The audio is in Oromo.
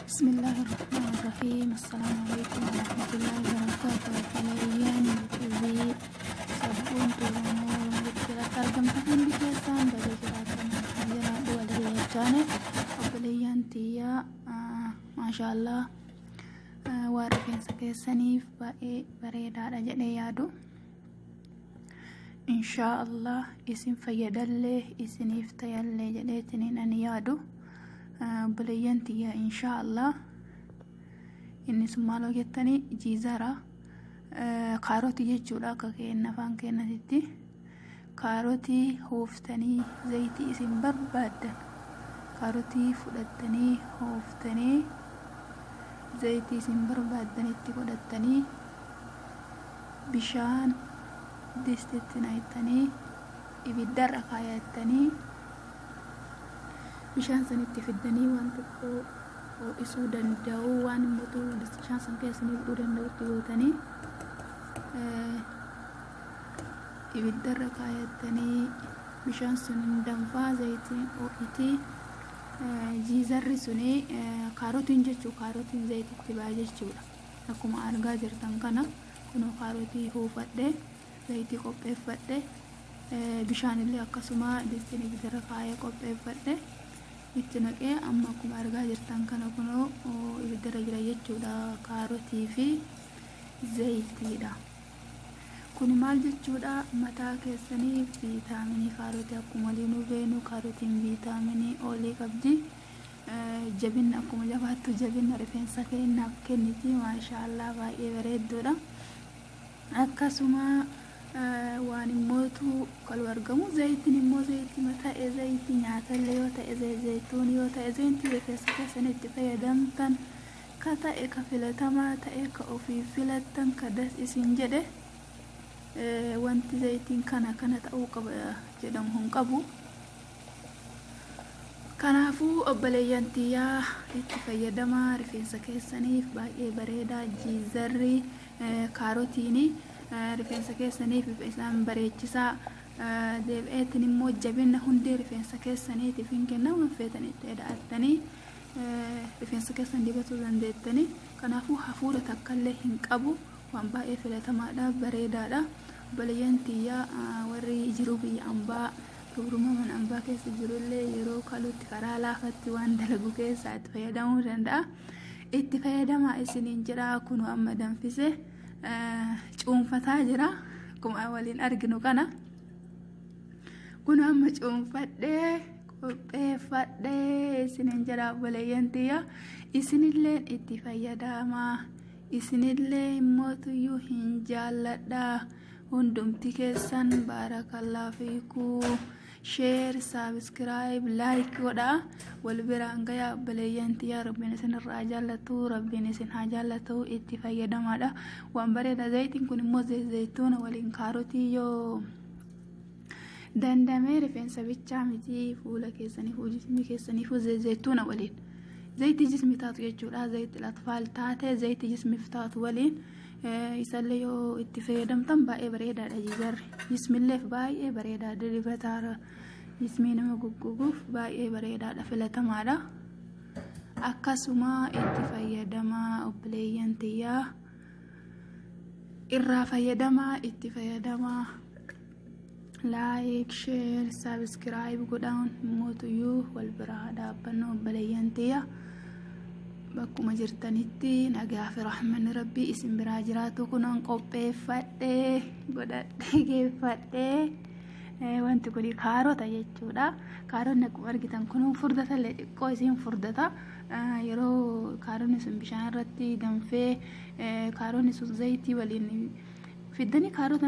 بسم الله الرحمن الرحيم. السلام عليكم ورحمة الله وبركاته. Kalian di sabun turun kita targam hakan di kesan bagi keratan aja dua dari channel kalian tia masyaallah warifin kesanif bareda aja deh yadu insyaallah isim fayyadalle isinif tayalle jadi tinin an yadu belian tia insyaallah inni sumalo jettani jizara kaaroti jechuudha akka kenna afaan kennatitti kaaroti hooftanii zayitii isin barbaadan kaaroti fudhattanii hooftanii zayitii isin barbaadan itti godhattanii bishaan distitti naqxanii ibiddarra kaayattanii bishaan sanitti fiddanii waan tokko isuu danda'u waan immoo bishaan san keessanii fudhuu danda'utti gootanii ibiddarra kaayattanii bishaan sun danfaa zayitiin itii jiizarri suni kaarotiin jechuu kaarotiin zayititti baa jechuudha akkuma argaa jirtan kana kunoo kaarotii hoofadhe zayitii qopheeffadhe bishaan illee akkasuma distiin ibiddarra kaayee qopheeffadhe itti naqee amma akkuma argaa jirtan kana kunoo ibiddarra jira jechuudha kaarotii fi zayitiidha. kun maal jechuudha mataa keessanii viitaaminii kaarotii akkuma waliin beenu kaarotiin viitaaminii olii qabdi jabina akkuma jabaattu jabina rifeensa keenyaaf kenniti maashaallah baay'ee bareedduudha akkasuma waan immootu qalu argamu zayitiin immoo zayitii mataa zayitii nyaatallee yoo ta'e zayituun yoo ta'e zayitii rifeensa keessanitti fayyadamtan ka ta'e ka filatamaa ta'e ka ofii filattan ka das isin jedhe wanti zayitiin kana ta'uu qaba jedhamu hin qabu kanaafuu obboleeyyan tiyyaa itti fayyadamaa rifeensa keessaniif baay'ee bareedaa jiizarri kaarotiini rifeensa keessaniif isaan bareechisaa deebi'eetiin immoo jabina hundee rifeensa keessaniitiif hin kennamu feetanitti eda'attanii rifeensa keessan dibatuu dandeettanii kanaafuu hafuura takkallee hin qabu waan baay'ee filatamaadha bareedaadha obboleeyyan tiyyaa warri jiruu biyya ambaa gabrumaman ambaa keessa jirullee yeroo kalutti karaa laafatti waan dalagu keessaa itti fayyadamuu danda'a itti fayyadamaa isiniin jira kun amma danfise cuunfataa jira akkuma waliin arginu kana kun amma cuunfadhee qopheeffadhee isiniin jira obboleeyyan tiyyaa isinillee itti fayyadamaa isinillee mootuyyuu hin jaalladha hundumti keessan barakallahu fiikum share subscribe like godha wal biraan gayaa obboleeyyan tiyyaa rabbiin isin irraa jaallatu rabbiin isin haa jaallatu itti fayyadamaadha waan bareeda zayitiin kun immoo zayituuna waliin kaarotii yoo dandamee rifeensa bichaa miti fuula keessaniif jismii keessaniif zayituuna waliin zayitii jismii taatu jechuudha zayitii latfaal taate zayitii jismiif taatu waliin isallee yoo itti fayyadamtan baay'ee bareedaadha jiizarri jismilleef baay'ee bareedaadha dibataara jismii nama gugguguuf baay'ee bareedaadha filatamaadha akkasuma itti fayyadamaa obboleeyyan tiyyaa irraa fayyadamaa itti fayyadamaa like share subscribe godhaan mootuyyuu wal biraa dhaabbanna obboleeyyan tiyyaa bakkuma jirtanitti nagaa fi rahmanni rabbii isin biraa jiraatu kunan qopheeffadhee godhadhee geeffadhee wanti kun kaarota jechuudha kaaronni akkuma argitan kun furdatallee xiqqoo isin furdata yeroo kaaronni sun bishaan irratti danfee kaaronni sun zayitii waliin fiddanii kaarota